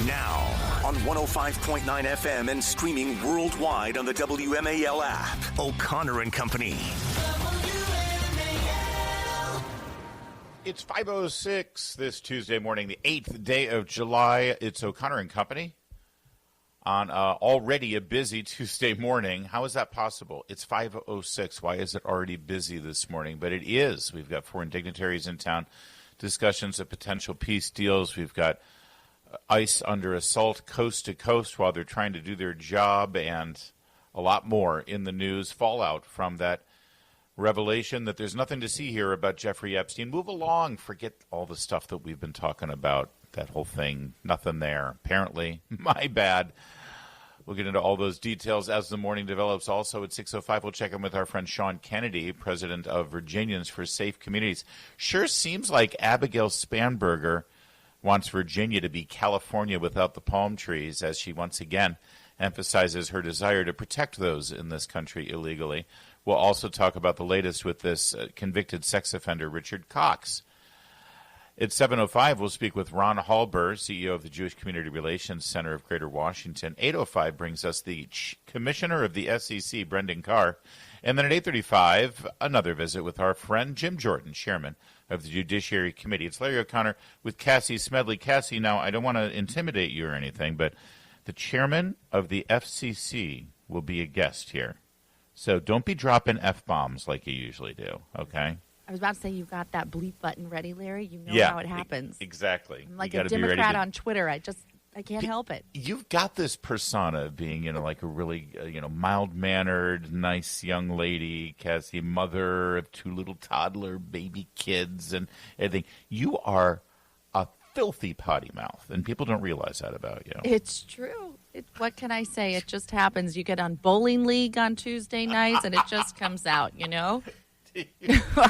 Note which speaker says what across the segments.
Speaker 1: Now, on 105.9 FM and streaming worldwide on the WMAL app, O'Connor and Company.
Speaker 2: It's 5:06 this Tuesday morning, the 8th day of July. It's O'Connor and Company on already a busy Tuesday morning. How is that possible? It's 5:06. Why is it already busy this morning? But it is. We've got foreign dignitaries in town, discussions of potential peace deals. We've got ICE under assault coast to coast while they're trying to do their job, and a lot more in the news. Fallout from that revelation that there's nothing to see here about Jeffrey Epstein. Move along. Forget all the stuff that we've been talking about. That whole thing. Nothing there. Apparently. My bad. We'll get into all those details as the morning develops. Also at 6:05, we'll check in with our friend Sean Kennedy, president of Virginians for Safe Communities. Sure seems like Abigail Spanberger wants Virginia to be California without the palm trees, as she once again emphasizes her desire to protect those in this country illegally. We'll also talk about the latest with this convicted sex offender, Richard Cox. At 7:05, we'll speak with Ron Halber, CEO of the Jewish Community Relations Center of Greater Washington. 8:05 brings us the Commissioner of the SEC, Brendan Carr. And then at 8:35, another visit with our friend Jim Jordan, Chairman of the Judiciary Committee. It's Larry O'Connor with Cassie Smedile. Cassie, now, I don't want to intimidate you or anything, but the Chairman of the FCC will be a guest here. So don't be dropping F-bombs like you usually do, okay?
Speaker 3: I was about to say you've got that bleep button ready, Larry. You know how it happens.
Speaker 2: Exactly.
Speaker 3: I'm like a Democrat on Twitter. I can't help it.
Speaker 2: You've got this persona of being, like a really, mild-mannered, nice young lady, Cassie, mother of two little toddler baby kids and everything. You are a filthy potty mouth, and people don't realize that about you.
Speaker 3: It's true. What can I say? It just happens. You get on Bowling League on Tuesday nights, and it just comes out,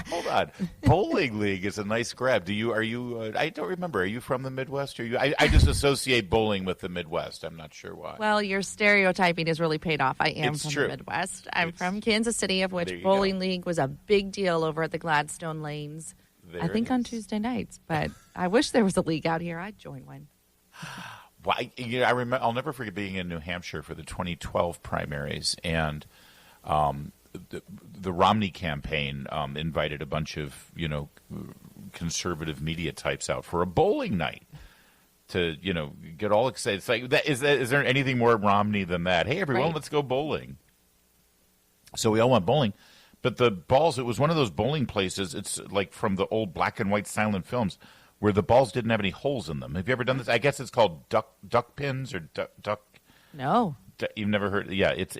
Speaker 2: Hold on. Bowling League is a nice grab. Are you I don't remember. Are you from the Midwest? I just associate bowling with the Midwest. I'm not sure why.
Speaker 3: Well, your stereotyping has really paid off. I am
Speaker 2: It's
Speaker 3: from
Speaker 2: true.
Speaker 3: the Midwest. I'm from Kansas City, of which Bowling League was a big deal over at the Gladstone Lanes. I think on Tuesday nights, but I wish there was a league out here. I'd join one.
Speaker 2: Well, I remember. I'll never forget being in New Hampshire for the 2012 primaries, and the Romney campaign invited a bunch of conservative media types out for a bowling night to get all excited. It's like is there anything more Romney than that? Hey, everyone, let's go bowling. So we all went bowling, but the balls. It was one of those bowling places. It's like from the old black and white silent films, where the balls didn't have any holes in them. Have you ever done this? I guess it's called duck pins or duck.
Speaker 3: No.
Speaker 2: You've never heard? Yeah, it's.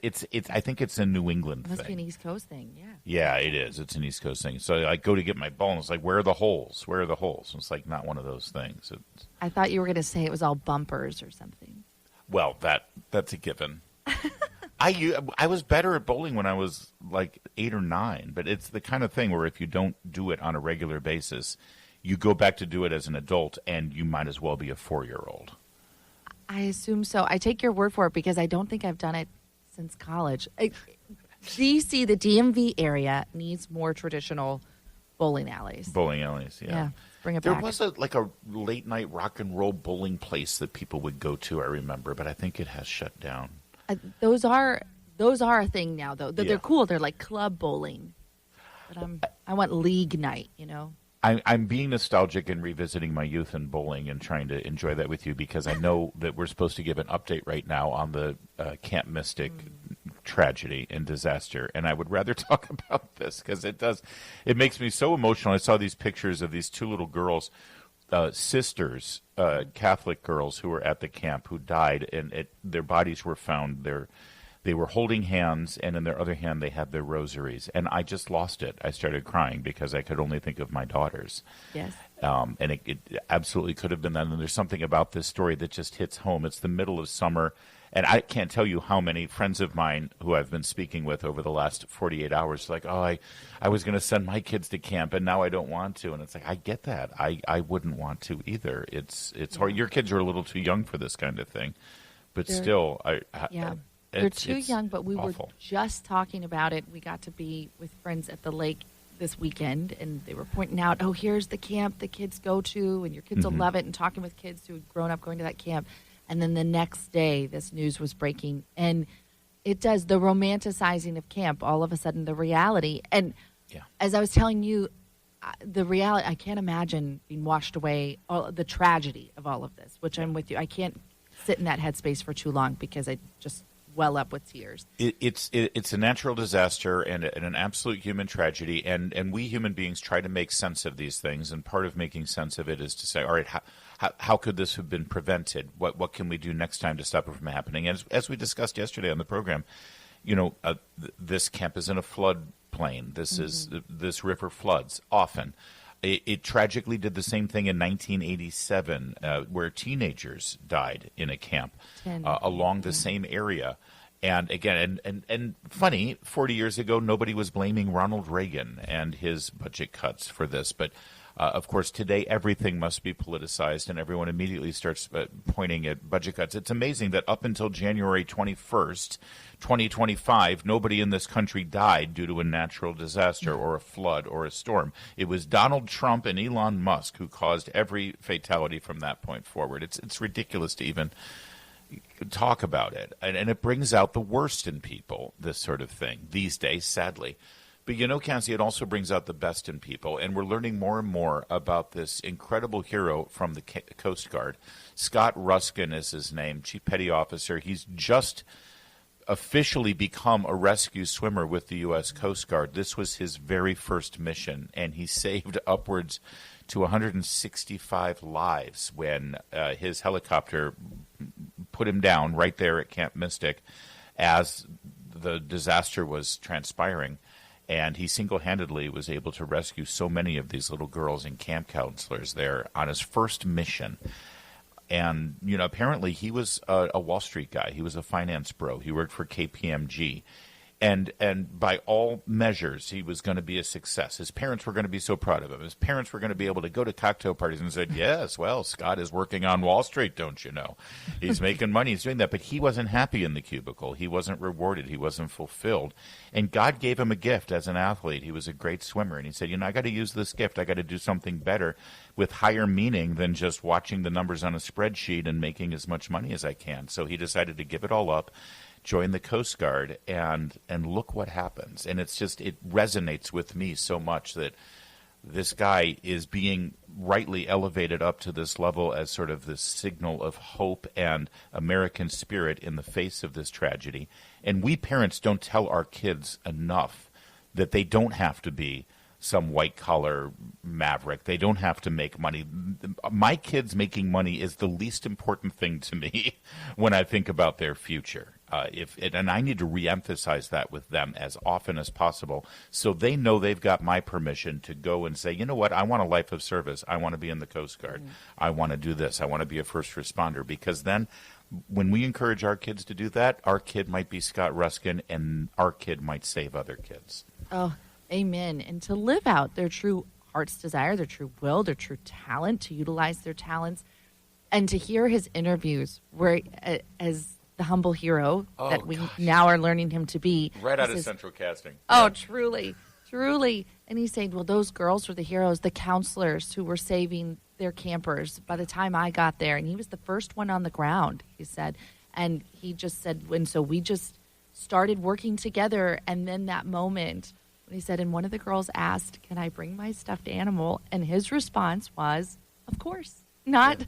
Speaker 2: I think it's a New England
Speaker 3: thing. It must be an East Coast thing. Yeah.
Speaker 2: Yeah, it is. It's an East Coast thing. So I go to get my ball, and it's like, where are the holes? Where are the holes? And it's like not one of those things.
Speaker 3: I thought you were going to say it was all bumpers or something.
Speaker 2: Well, that's a given. I was better at bowling when I was like 8 or 9, but it's the kind of thing where if you don't do it on a regular basis, you go back to do it as an adult, and you might as well be a 4-year-old.
Speaker 3: I assume so. I take your word for it because I don't think I've done it since college. D.C., the DMV area, needs more traditional bowling alleys.
Speaker 2: Bowling alleys, yeah.
Speaker 3: Yeah, bring it back.
Speaker 2: There was a late-night rock and roll bowling place that people would go to, I remember, but I think it has shut down.
Speaker 3: Those are a thing now, though. They're cool. They're like club bowling. But I want league night,
Speaker 2: I'm being nostalgic and revisiting my youth in bowling and trying to enjoy that with you because I know that we're supposed to give an update right now on the Camp Mystic tragedy and disaster, and I would rather talk about this because it makes me so emotional. I saw these pictures of these two little girls, sisters, Catholic girls who were at the camp who died, and their bodies were found. They were holding hands, and in their other hand, they had their rosaries. And I just lost it. I started crying because I could only think of my daughters.
Speaker 3: Yes.
Speaker 2: And it absolutely could have been that. And there's something about this story that just hits home. It's the middle of summer, and I can't tell you how many friends of mine who I've been speaking with over the last 48 hours, like, I was going to send my kids to camp, and now I don't want to. And it's like, I get that. I wouldn't want to either. It's hard. Your kids are a little too young for this kind of thing. But still,
Speaker 3: they're too young, but we
Speaker 2: awful.
Speaker 3: were just talking about it. We got to be with friends at the lake this weekend, and they were pointing out, here's the camp the kids go to, and your kids will love it, and talking with kids who had grown up going to that camp. And then the next day, this news was breaking. And it does the romanticizing of camp, all of a sudden the reality. And as I was telling you, the reality, I can't imagine being washed away, the tragedy of all of this, which I'm with you. I can't sit in that headspace for too long because I just well up with tears.
Speaker 2: It's a natural disaster and an absolute human tragedy, and we human beings try to make sense of these things, and part of making sense of it is to say, all right, how could this have been prevented? What can we do next time to stop it from happening? And as we discussed yesterday on the program, this camp is in a floodplain. This river floods often. It tragically did the same thing in 1987, where teenagers died in a camp along the same area. And again, and funny, 40 years ago, nobody was blaming Ronald Reagan and his budget cuts for this. But, of course, today everything must be politicized, and everyone immediately starts pointing at budget cuts. It's amazing that up until January 21st, 2025, nobody in this country died due to a natural disaster or a flood or a storm. It was Donald Trump and Elon Musk who caused every fatality from that point forward. It's ridiculous to even talk about it. And it brings out the worst in people, this sort of thing, these days, sadly. But Cassie, it also brings out the best in people, and we're learning more and more about this incredible hero from the Coast Guard. Scott Ruskin is his name, Chief Petty Officer. He's just officially become a rescue swimmer with the U.S. Coast Guard. This was his very first mission, and he saved upwards to 165 lives when his helicopter put him down right there at Camp Mystic as the disaster was transpiring. And he single-handedly was able to rescue so many of these little girls and camp counselors there on his first mission. And, apparently he was a Wall Street guy. He was a finance bro. He worked for KPMG. And by all measures, he was going to be a success. His parents were going to be so proud of him. His parents were going to be able to go to cocktail parties and say, yes, well, Scott is working on Wall Street, don't you know? He's making money. He's doing that. But he wasn't happy in the cubicle. He wasn't rewarded. He wasn't fulfilled. And God gave him a gift as an athlete. He was a great swimmer. And he said, I got to use this gift. I got to do something better with higher meaning than just watching the numbers on a spreadsheet and making as much money as I can. So he decided to give it all up, join the Coast Guard, and look what happens. And it resonates with me so much that this guy is being rightly elevated up to this level as sort of this signal of hope and American spirit in the face of this tragedy. And we parents don't tell our kids enough that they don't have to be some white-collar maverick. They don't have to make money. My kids making money is the least important thing to me when I think about their future. And I need to reemphasize that with them as often as possible so they know they've got my permission to go and say, you know what, I want a life of service. I want to be in the Coast Guard. I want to do this. I want to be a first responder. Because then when we encourage our kids to do that, our kid might be Scott Ruskin and our kid might save other kids.
Speaker 3: Oh, amen. And to live out their true heart's desire, their true will, their true talent, to utilize their talents, and to hear his interviews where as the humble hero that we now are learning him to be.
Speaker 2: Right out of Central Casting.
Speaker 3: Oh, yeah. Truly. And he's saying, well, those girls were the heroes, the counselors who were saving their campers by the time I got there. And he was the first one on the ground, he said. And he just said, and so we just started working together. And then that moment, when he said, and one of the girls asked, can I bring my stuffed animal? And his response was, of course. Not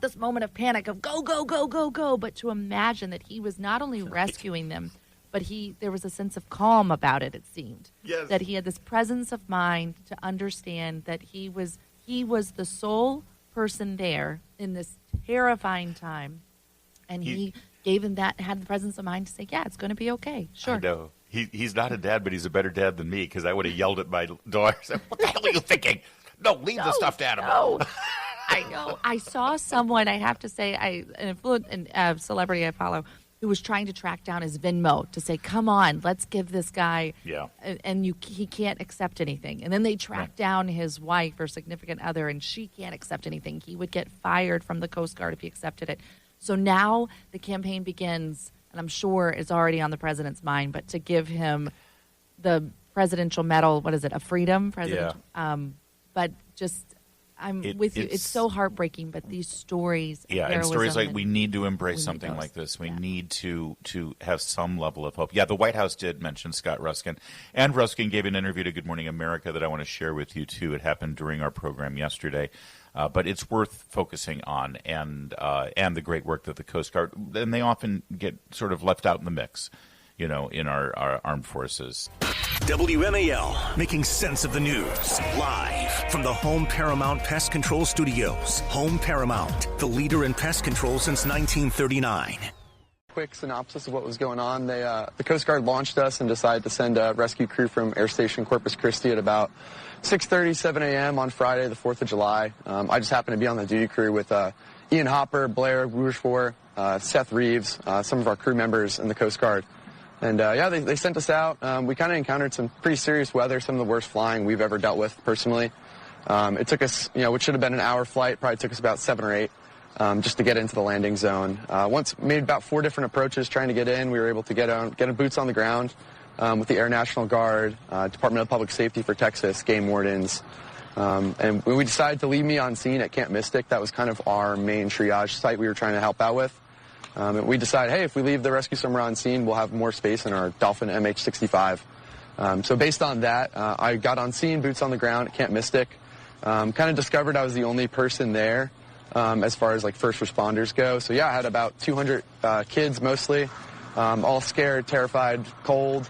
Speaker 3: this moment of panic of go, go, go, go, go, but to imagine that he was not only rescuing them, but there was a sense of calm about it, it seemed.
Speaker 2: Yes.
Speaker 3: That he had this presence of mind to understand that he was the sole person there in this terrifying time. And he gave him had the presence of mind to say, yeah, it's going to be okay. Sure.
Speaker 2: I know. He's not a dad, but he's a better dad than me because I would have yelled at my daughter. What the hell are you thinking? No, leave the stuffed animal.
Speaker 3: No. I know. I saw someone, I have to say, a celebrity I follow, who was trying to track down his Venmo to say, come on, let's give this guy, and he can't accept anything. And then they tracked down his wife or significant other, and she can't accept anything. He would get fired from the Coast Guard if he accepted it. So now the campaign begins, and I'm sure it's already on the president's mind, but to give him the presidential medal, what is it, a freedom? But just... I'm with you. It's so heartbreaking, but these stories.
Speaker 2: Yeah, and stories like we need to embrace something like this. We need to have some level of hope. Yeah, the White House did mention Scott Ruskin, and Ruskin gave an interview to Good Morning America that I want to share with you too. It happened during our program yesterday, but it's worth focusing on, and the great work that the Coast Guard, and they often get sort of left out in the mix, in our armed forces.
Speaker 1: WMAL, making sense of the news. Live from the Home Paramount Pest Control Studios. Home Paramount, the leader in pest control since 1939.
Speaker 4: Quick synopsis of what was going on. The Coast Guard launched us and decided to send a rescue crew from Air Station Corpus Christi at about 6:30, 7 a.m. on Friday, the 4th of July. I just happened to be on the duty crew with Ian Hopper, Blair Rougefort, Seth Reeves, some of our crew members in the Coast Guard. And, they sent us out. We kind of encountered some pretty serious weather, some of the worst flying we've ever dealt with personally. It took us, which should have been an hour flight, probably took us about 7 or 8 just to get into the landing zone. Once made about 4 different approaches trying to get in, we were able to get boots on the ground with the Air National Guard, Department of Public Safety for Texas, game wardens. And we decided to leave me on scene at Camp Mystic. That was kind of our main triage site we were trying to help out with. And we decided, hey, if we leave the rescue swimmer on scene, we'll have more space in our Dolphin MH-65. So based on that, I got on scene, boots on the ground at Camp Mystic. Kind of discovered I was the only person there as far as like first responders go. So yeah, I had about 200 kids mostly, all scared, terrified, cold,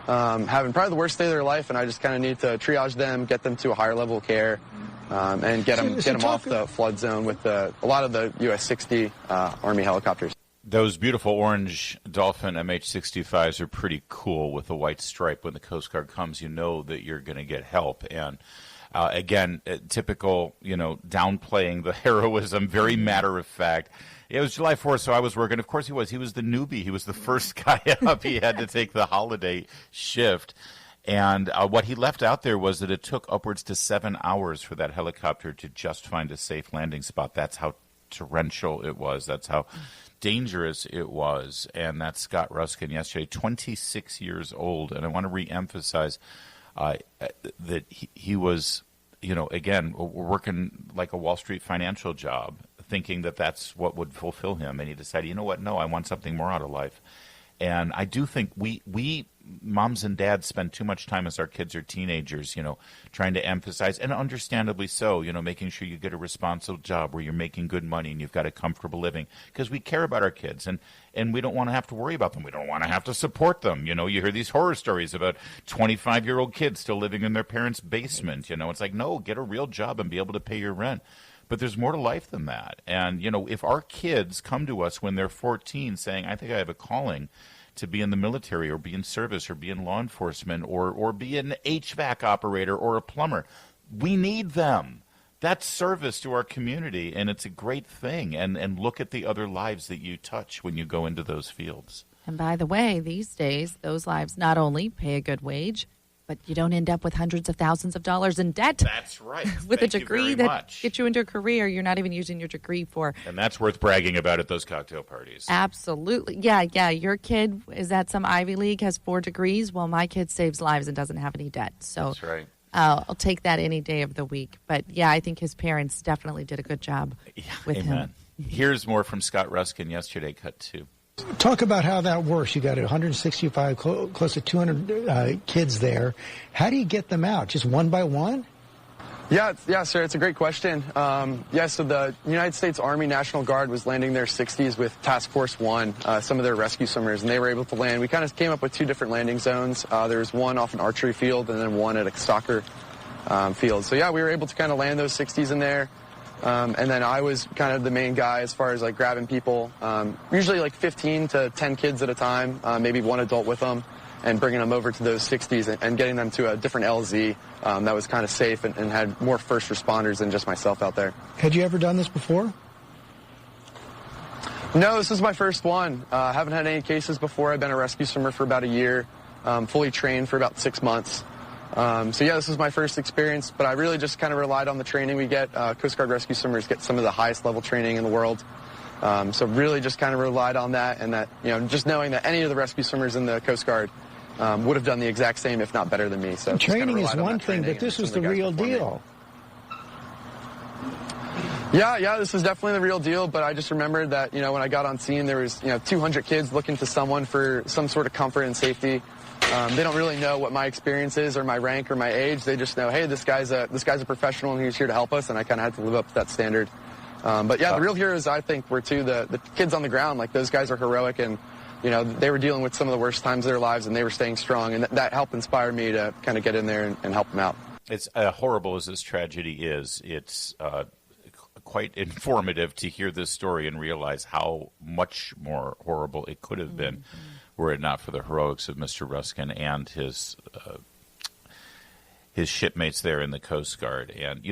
Speaker 4: having probably the worst day of their life, and I just kind of need to triage them, get them to a higher level of care. And get them off the flood zone with a lot of the US-60 Army helicopters.
Speaker 2: Those beautiful orange Dolphin MH-65s are pretty cool with a white stripe. When the Coast Guard comes, you know that you're going to get help. And again, typical, downplaying the heroism, very matter of fact. It was July 4th, so I was working. Of course he was. He was the newbie. He was the first guy up. He had to take the holiday shift. And what he left out there was that it took upwards to 7 hours for that helicopter to just find a safe landing spot. That's how torrential it was. That's how dangerous it was. And that's Scott Ruskin yesterday, 26 years old. And I want to reemphasize that he was, again, working like a Wall Street financial job, thinking that that's what would fulfill him. And he decided, you know what, no, I want something more out of life. And I do think we moms and dads spend too much time as our kids are teenagers, trying to emphasize, and understandably so, making sure you get a responsible job where you're making good money and you've got a comfortable living, because we care about our kids and we don't want to have to worry about them. We don't want to have to support them. You hear these horror stories about 25-year-old kids still living in their parents' basement. It's like, no, get a real job and be able to pay your rent. But there's more to life than that. And, if our kids come to us when they're 14 saying, I think I have a calling to be in the military or be in service or be in law enforcement or be an HVAC operator or a plumber, we need them. That's service to our community, and it's a great thing. And look at the other lives that you touch when you go into those fields.
Speaker 3: And by the way, these days, those lives not only pay a good wage, but you don't end up with hundreds of thousands of dollars in debt.
Speaker 2: That's right.
Speaker 3: With a degree that gets you into a career you're not even using your degree for.
Speaker 2: And that's worth bragging about at those cocktail parties.
Speaker 3: Absolutely. Yeah. Your kid is at some Ivy League, has 4 degrees. Well, my kid saves lives and doesn't have any debt. So
Speaker 2: that's right.
Speaker 3: I'll take that any day of the week. But, yeah, I think his parents definitely did a good job with him.
Speaker 2: Here's more from Scott Ruskin yesterday, cut 2.
Speaker 5: Talk about how that works. You got 165, close to 200 kids there. How do you get them out? Just one by one?
Speaker 4: Yeah, sir. It's a great question. So the United States Army National Guard was landing their 60s with Task Force 1, some of their rescue swimmers, and they were able to land. We kind of came up with 2 different landing zones. There was one off an archery field and then one at a soccer field. So, yeah, we were able to kind of land those 60s in there. And then I was kind of the main guy as far as like grabbing people, usually like 15 to 10 kids at a time, maybe one adult with them, and bringing them over to those 60s and getting them to a different LZ that was kind of safe and had more first responders than just myself out there.
Speaker 5: Had you ever done this before?
Speaker 4: No, this is my first one. I haven't had any cases before. I've been a rescue swimmer for about a year, fully trained for about 6 months. This is my first experience, but I really just kind of relied on the training we get. Coast Guard rescue swimmers get some of the highest level training in the world. So really just kind of relied on that, and that, just knowing that any of the rescue swimmers in the Coast Guard would have done the exact same, if not better than me. So
Speaker 5: training is one thing, but this was the real deal.
Speaker 4: Yeah, this was definitely the real deal, but I just remembered that, when I got on scene, there was, 200 kids looking to someone for some sort of comfort and safety. They don't really know what my experience is or my rank or my age. They just know, hey, this guy's a professional and he's here to help us, and I kind of had to live up to that standard. But yeah, the real heroes, I think, were the kids on the ground. Like, those guys are heroic, and, they were dealing with some of the worst times of their lives, and they were staying strong, and that helped inspire me to kind of get in there and help them out.
Speaker 2: It's horrible as this tragedy is. It's quite informative to hear this story and realize how much more horrible it could have been were it not for the heroics of Mr. Ruskin and his shipmates there in the Coast Guard. And,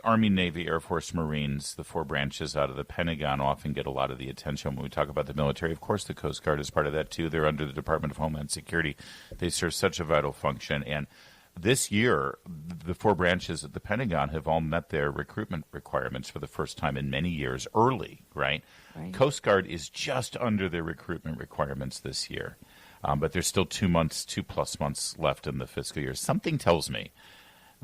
Speaker 2: Army, Navy, Air Force, Marines, the four branches out of the Pentagon often get a lot of the attention when we talk about the military. Of course, the Coast Guard is part of that, too. They're under the Department of Homeland Security. They serve such a vital function. And this year, the four branches at the Pentagon have all met their recruitment requirements for the first time in many years early, right? Coast Guard is just under their recruitment requirements this year. But there's still 2+ months left in the fiscal year. Something tells me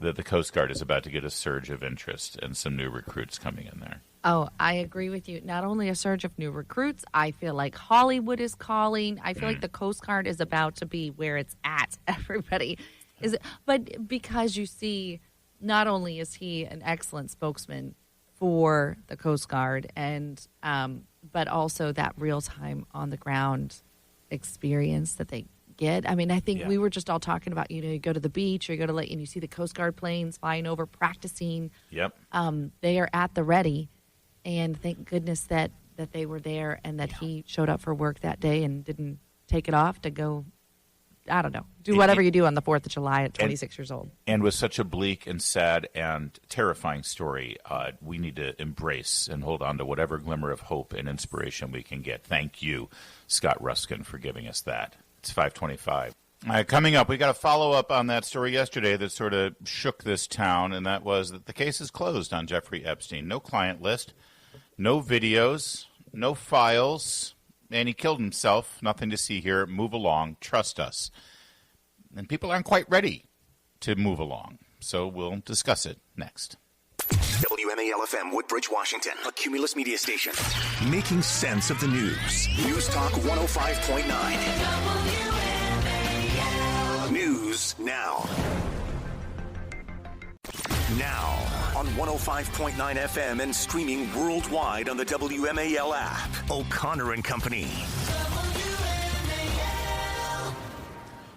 Speaker 2: that the Coast Guard is about to get a surge of interest and some new recruits coming in there.
Speaker 3: Oh, I agree with you. Not only a surge of new recruits, I feel like Hollywood is calling. I feel like the Coast Guard is about to be where it's at. Everybody is, but because you see, not only is he an excellent spokesman for the Coast Guard, and but also that real time on the ground experience that they get. I mean, I think we were just all talking about, you go to the beach or you go to lake and you see the Coast Guard planes flying over, practicing.
Speaker 2: Yep.
Speaker 3: They are at the ready, and thank goodness that they were there and that he showed up for work that day and didn't take it off to go, I don't know, do whatever you do on the 4th of July at 26 years old.
Speaker 2: And with such a bleak and sad and terrifying story, we need to embrace and hold on to whatever glimmer of hope and inspiration we can get. Thank you, Scott Ruskin, for giving us that. It's 5:25. Coming up, we got a follow-up on that story yesterday that sort of shook this town, and that was that the case is closed on Jeffrey Epstein. No client list, no videos, no files, and he killed himself. Nothing to see here. Move along. Trust us. And people aren't quite ready to move along, so we'll discuss it next.
Speaker 1: WMAL-FM, Woodbridge, Washington, a Cumulus media station. Making sense of the news. News Talk 105.9. News now. Now on 105.9 FM and streaming worldwide on the WMAL app. O'Connor and Company.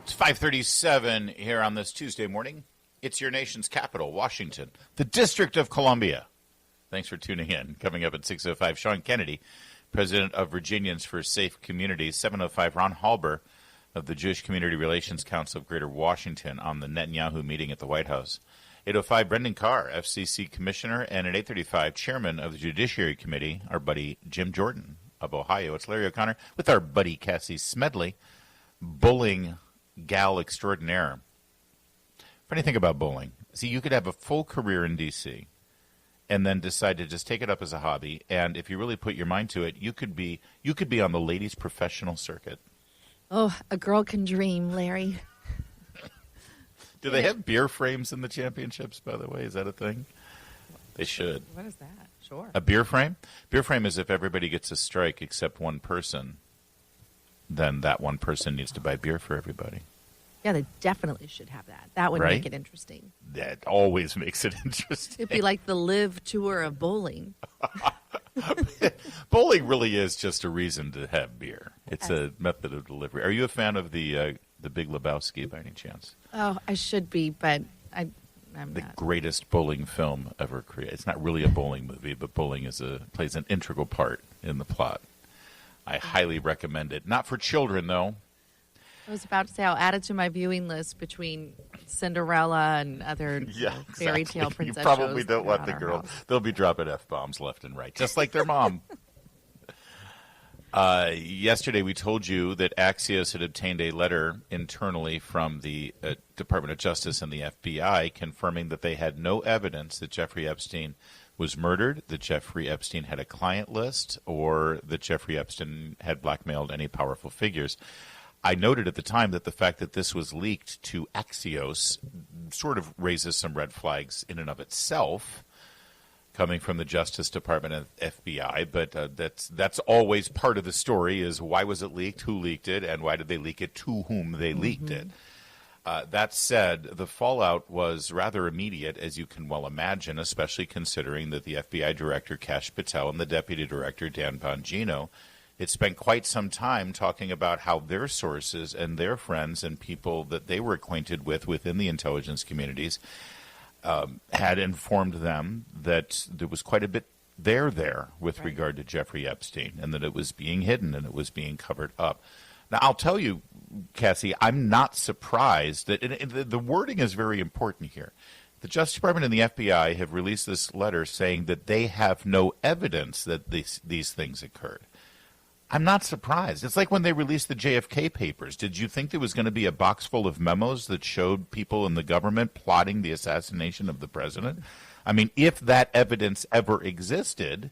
Speaker 2: It's 5:37 here on this Tuesday morning. It's your nation's capital, Washington, the District of Columbia. Thanks for tuning in. Coming up at 6:05, Sean Kennedy, president of Virginians for Safe Communities. 7:05, Ron Halber of the Jewish Community Relations Council of Greater Washington on the Netanyahu meeting at the White House. 8:05, Brendan Carr, FCC Commissioner, and at 8:35, Chairman of the Judiciary Committee, our buddy Jim Jordan of Ohio. It's Larry O'Connor with our buddy Cassie Smedile, bowling gal extraordinaire. Funny thing about bowling, see, you could have a full career in D.C. and then decide to just take it up as a hobby, and if you really put your mind to it, you could be on the ladies' professional circuit.
Speaker 3: Oh, a girl can dream, Larry.
Speaker 2: Do they have beer frames in the championships, by the way? Is that a thing? They should.
Speaker 3: What is that? Sure.
Speaker 2: A beer frame? Beer frame is if everybody gets a strike except one person, then that one person needs to buy beer for everybody.
Speaker 3: Yeah, they definitely should have that. That would make it interesting.
Speaker 2: That always makes it interesting.
Speaker 3: It'd be like the live tour of bowling.
Speaker 2: Bowling really is just a reason to have beer. It's a method of delivery. Are you a fan of the Big Lebowski by any chance?
Speaker 3: Oh, I should be, but I'm
Speaker 2: the
Speaker 3: not.
Speaker 2: Greatest bowling film ever created. It's not really a bowling movie, but bowling plays an integral part in the plot. I highly recommend it. Not for children, though.
Speaker 3: I was about to say I'll add it to my viewing list between Cinderella and other fairy tale princess
Speaker 2: shows. You probably
Speaker 3: shows
Speaker 2: don't want the girl. They'll be dropping F-bombs left and right, just like their mom. Yesterday we told you that Axios had obtained a letter internally from the Department of Justice and the FBI confirming that they had no evidence that Jeffrey Epstein was murdered, that Jeffrey Epstein had a client list, or that Jeffrey Epstein had blackmailed any powerful figures. I noted at the time that the fact that this was leaked to Axios sort of raises some red flags in and of itself. coming from the Justice Department and FBI, but that's always part of the story is why was it leaked, who leaked it, and why did they leak it, to whom they leaked it. That said, the fallout was rather immediate, as you can well imagine, especially considering that the FBI Director, Kash Patel, and the Deputy Director, Dan Bongino, had spent quite some time talking about how their sources and their friends and people that they were acquainted with within the intelligence communities had informed them that there was quite a bit there with regard to Jeffrey Epstein, and that it was being hidden and it was being covered up. Now, I'll tell you, Cassie, I'm not surprised that the wording is very important here. The Justice Department and the FBI have released this letter saying that they have no evidence that these things occurred. I'm not surprised. It's like when they released the JFK papers. Did you think there was going to be a box full of memos that showed people in the government plotting the assassination of the president? I mean, if that evidence ever existed,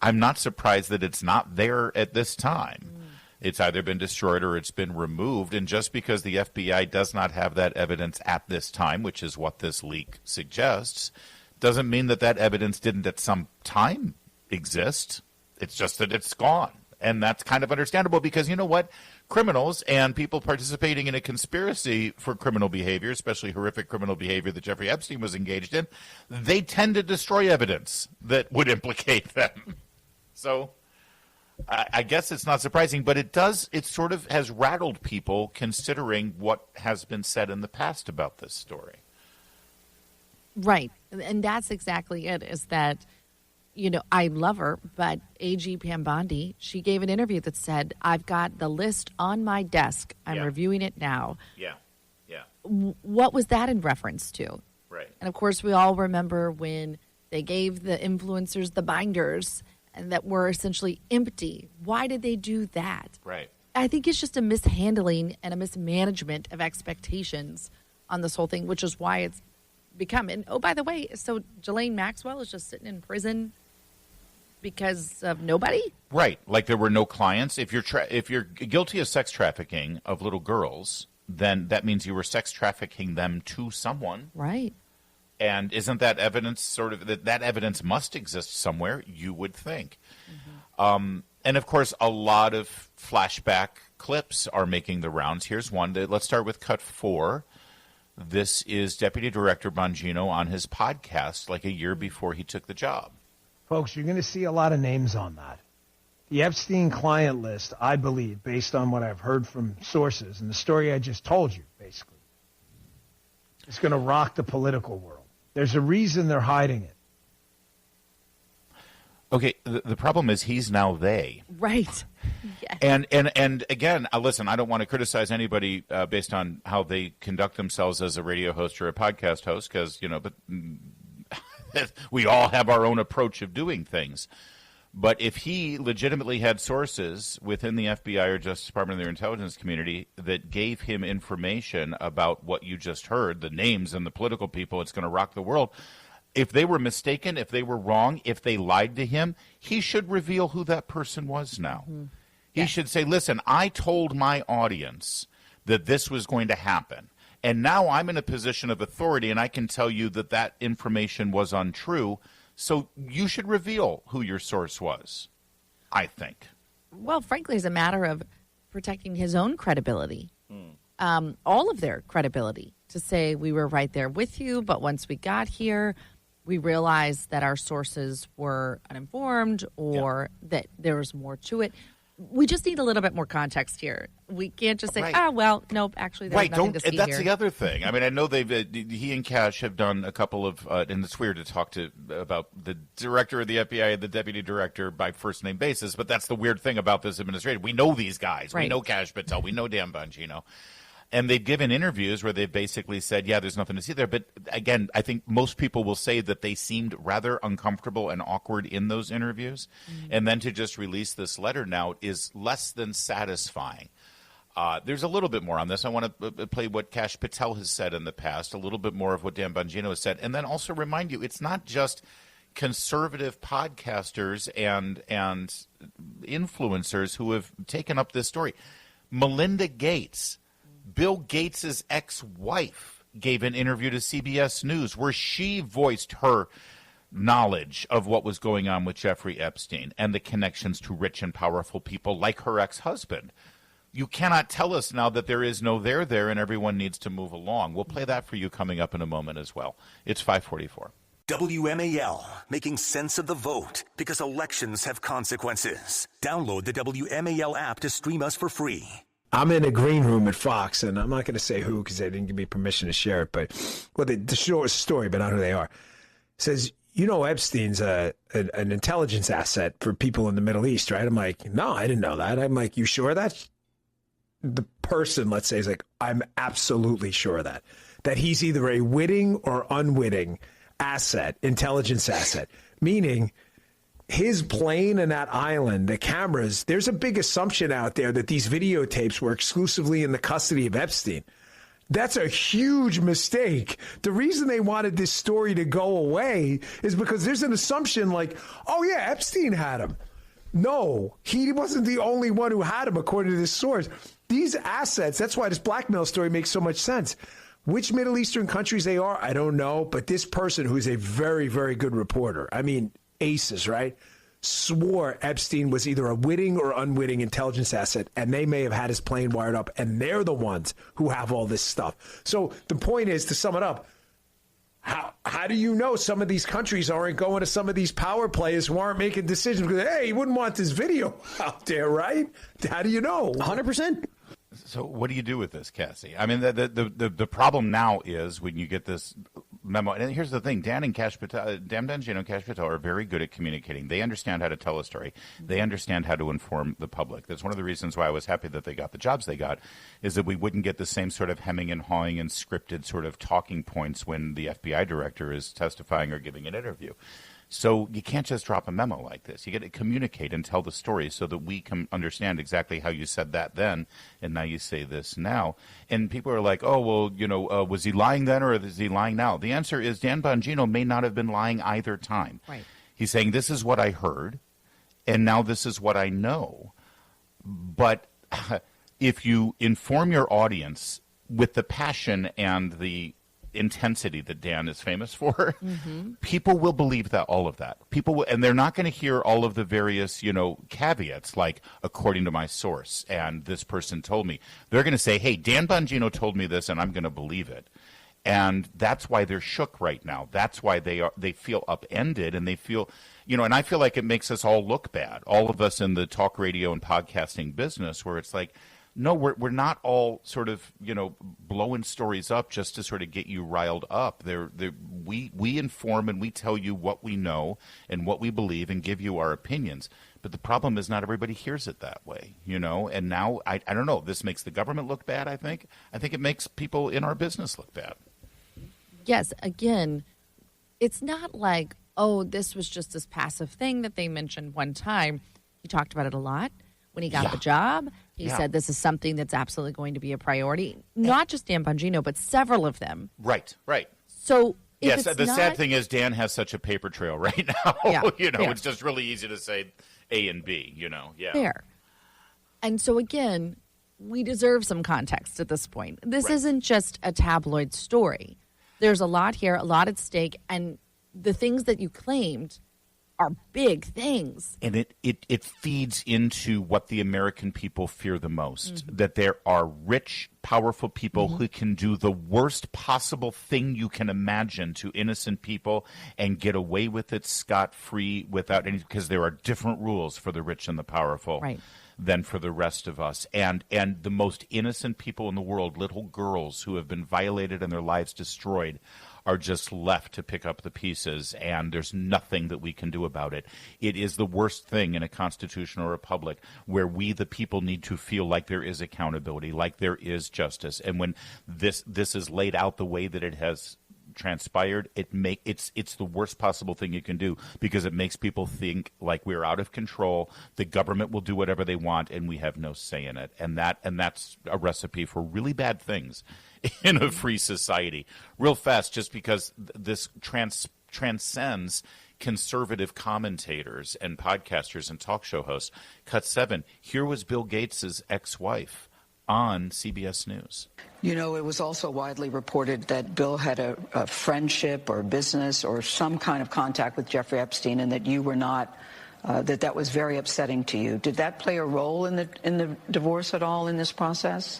Speaker 2: I'm not surprised that it's not there at this time. It's either been destroyed or it's been removed. And just because the FBI does not have that evidence at this time, which is what this leak suggests, doesn't mean that that evidence didn't at some time exist. It's just that it's gone. And that's kind of understandable because, you know what? Criminals and people participating in a conspiracy for criminal behavior, especially horrific criminal behavior that Jeffrey Epstein was engaged in, they tend to destroy evidence that would implicate them. So I guess it's not surprising, but it sort of has rattled people considering what has been said in the past about this story.
Speaker 3: Right. And that's exactly it, is that, you know, I love her, but AG Pam Bondi, she gave an interview that said, I've got the list on my desk. I'm reviewing it now.
Speaker 2: Yeah.
Speaker 3: What was that in reference to?
Speaker 2: Right.
Speaker 3: And, of course, we all remember when they gave the influencers the binders and that were essentially empty. Why did they do that?
Speaker 2: Right.
Speaker 3: I think it's just a mishandling and a mismanagement of expectations on this whole thing, which is why it's become. And, oh, by the way, so Ghislaine Maxwell is just sitting in prison because of nobody?
Speaker 2: Right. Like there were no clients. If you're guilty of sex trafficking of little girls, then that means you were sex trafficking them to someone.
Speaker 3: Right.
Speaker 2: And isn't that evidence sort of that evidence must exist somewhere, you would think. And, of course, a lot of flashback clips are making the rounds. Here's one. Let's start with cut 4. This is Deputy Director Bongino on his podcast like a year before he took the job.
Speaker 6: Folks, you're going to see a lot of names on that. The Epstein client list, I believe, based on what I've heard from sources and the story I just told you, basically, is going to rock the political world. There's a reason they're hiding it.
Speaker 2: Okay, the problem is he's now they.
Speaker 3: Right. Yes.
Speaker 2: And again, listen, I don't want to criticize anybody based on how they conduct themselves as a radio host or a podcast host because, you know, but we all have our own approach of doing things. But if he legitimately had sources within the FBI or Justice Department or their intelligence community that gave him information about what you just heard, the names and the political people, it's going to rock the world. If they were mistaken, if they were wrong, if they lied to him, he should reveal who that person was now. Mm-hmm. He should say, listen, I told my audience that this was going to happen. And now I'm in a position of authority, and I can tell you that that information was untrue. So you should reveal who your source was, I think.
Speaker 3: Well, frankly, it's a matter of protecting his own credibility, all of their credibility, to say we were right there with you, but once we got here, we realized that our sources were uninformed or that there was more to it. We just need a little bit more context here. We can't just say, well, nope, actually there's nothing to see
Speaker 2: that's
Speaker 3: here.
Speaker 2: the other thing. I mean, I know he and Kash have done a couple of, and it's weird to talk about the director of the FBI and the deputy director by first name basis, but that's the weird thing about this administration. We know these guys. Right. We know Kash Patel. We know Dan Bongino. And they've given interviews where they've basically said, yeah, there's nothing to see there. But again, I think most people will say that they seemed rather uncomfortable and awkward in those interviews. Mm-hmm. And then to just release this letter now is less than satisfying. There's a little bit more on this. I want to play what Kash Patel has said in the past, a little bit more of what Dan Bongino has said. And then also remind you, it's not just conservative podcasters and influencers who have taken up this story. Melinda Gates, Bill Gates' ex-wife, gave an interview to CBS News where she voiced her knowledge of what was going on with Jeffrey Epstein and the connections to rich and powerful people like her ex-husband. You cannot tell us now that there is no there and everyone needs to move along. We'll play that for you coming up in a moment as well. It's 5:44.
Speaker 1: WMAL, making sense of the vote because elections have consequences. Download the WMAL app to stream us for free.
Speaker 7: I'm in a green room at Fox, and I'm not going to say who because they didn't give me permission to share it. But the short story, but not who they are, says, Epstein's an intelligence asset for people in the Middle East, right? I'm like, no, I didn't know that. I'm like, you sure of that? The person, let's say, is like, I'm absolutely sure of that. That he's either a witting or unwitting asset, intelligence asset, meaning his plane and that island, the cameras, there's a big assumption out there that these videotapes were exclusively in the custody of Epstein. That's a huge mistake. The reason they wanted this story to go away is because there's an assumption like, oh, yeah, Epstein had him. No, he wasn't the only one who had him, according to this source. These assets, that's why this blackmail story makes so much sense. Which Middle Eastern countries they are, I don't know. But this person, who's a very, very good reporter, I mean, aces, right, swore Epstein was either a witting or unwitting intelligence asset, and they may have had his plane wired up, and they're the ones who have all this stuff. So the point is, to sum it up, how do you know some of these countries aren't going to some of these power players who aren't making decisions? Because, hey, you wouldn't want this video out there, right? How do you know?
Speaker 8: 100%.
Speaker 2: So what do you do with this, Cassie? I mean, the problem now is when you get this memo, and here's the thing, Dan Bongino and Cash Patel are very good at communicating. They understand how to tell a story. They understand how to inform the public. That's one of the reasons why I was happy that they got the jobs they got, is that we wouldn't get the same sort of hemming and hawing and scripted sort of talking points when the FBI director is testifying or giving an interview. So you can't just drop a memo like this. You got to communicate and tell the story so that we can understand exactly how you said that then, and now you say this now. And people are like, oh, well, was he lying then or is he lying now? The answer is Dan Bongino may not have been lying either time.
Speaker 3: Right.
Speaker 2: He's saying, this is what I heard, and now this is what I know. But if you inform your audience with the passion and the intensity that Dan is famous for, people will believe that, all of that. People will, and they're not going to hear all of the various, caveats like, according to my source, and this person told me. They're going to say, hey, Dan Bongino told me this, and I'm going to believe it. And that's why they're shook right now. That's why they feel upended, and they feel, and I feel like it makes us all look bad. All of us in the talk radio and podcasting business, where it's like, no, we're not all sort of, blowing stories up just to sort of get you riled up. We inform and we tell you what we know and what we believe and give you our opinions. But the problem is not everybody hears it that way, And now, I don't know, this makes the government look bad, I think. I think it makes people in our business look bad.
Speaker 3: Yes, again, it's not like, oh, this was just this passive thing that they mentioned one time. He talked about it a lot. When he got the job, he said this is something that's absolutely going to be a priority. Not just Dan Bongino, but several of them.
Speaker 2: Right.
Speaker 3: So
Speaker 2: yes, the sad thing is Dan has such a paper trail right now. It's just really easy to say A and B, Yeah.
Speaker 3: Fair. And so, again, we deserve some context at this point. This isn't just a tabloid story. There's a lot here, a lot at stake, and the things that you claimed are big things.
Speaker 2: And it feeds into what the American people fear the most, that there are rich, powerful people who can do the worst possible thing you can imagine to innocent people and get away with it scot-free without any, because there are different rules for the rich and the powerful than for the rest of us. And the most innocent people in the world, little girls who have been violated and their lives destroyed, are just left to pick up the pieces, and there's nothing that we can do about it. It is the worst thing in a constitutional republic where we, the people, need to feel like there is accountability, like there is justice. And when this is laid out the way that it has transpired, it's the worst possible thing you can do, because it makes people think like we're out of control, the government will do whatever they want, and we have no say in it. And that's a recipe for really bad things in a free society. Real fast, just because this transcends conservative commentators and podcasters and talk show hosts. Cut 7. Here was Bill Gates' ex-wife on CBS News.
Speaker 8: You know, it was also widely reported that Bill had a friendship or business or some kind of contact with Jeffrey Epstein, and that you were not, that was very upsetting to you. Did that play a role in the divorce at all in this process?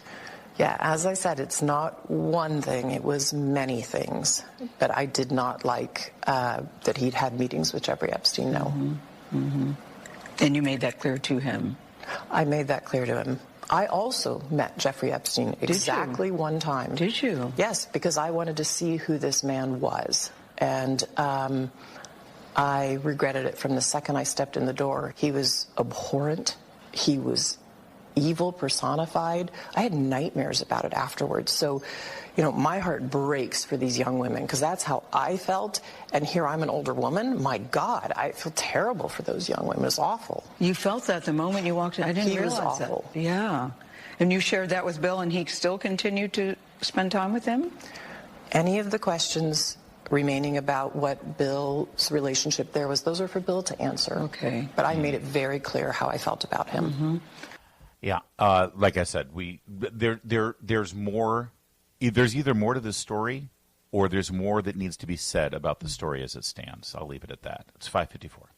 Speaker 9: Yeah, as I said, it's not one thing. It was many things. But I did not like that he'd had meetings with Jeffrey Epstein, no.
Speaker 8: Mm-hmm. Mm-hmm. And you made that clear to him?
Speaker 9: I made that clear to him. I also met Jeffrey Epstein exactly one time.
Speaker 8: Did you?
Speaker 9: Yes, because I wanted to see who this man was. And I regretted it from the second I stepped in the door. He was abhorrent. He was evil personified. I had nightmares about it afterwards. So, you know, my heart breaks for these young women because that's how I felt. And here I'm an older woman. My God, I feel terrible for those young women. It's awful.
Speaker 8: You felt that the moment you walked in? I didn't realize
Speaker 9: was awful.
Speaker 8: That. Yeah. And you shared that with Bill, and he still continued to spend time with him?
Speaker 9: Any of the questions remaining about what Bill's relationship there was, those are for Bill to answer.
Speaker 8: Okay.
Speaker 9: But I made it very clear how I felt about him.
Speaker 8: Mm-hmm.
Speaker 2: Yeah, like I said, there's more. There's either more to this story, or there's more that needs to be said about the story as it stands. I'll leave it at that. It's 5:54.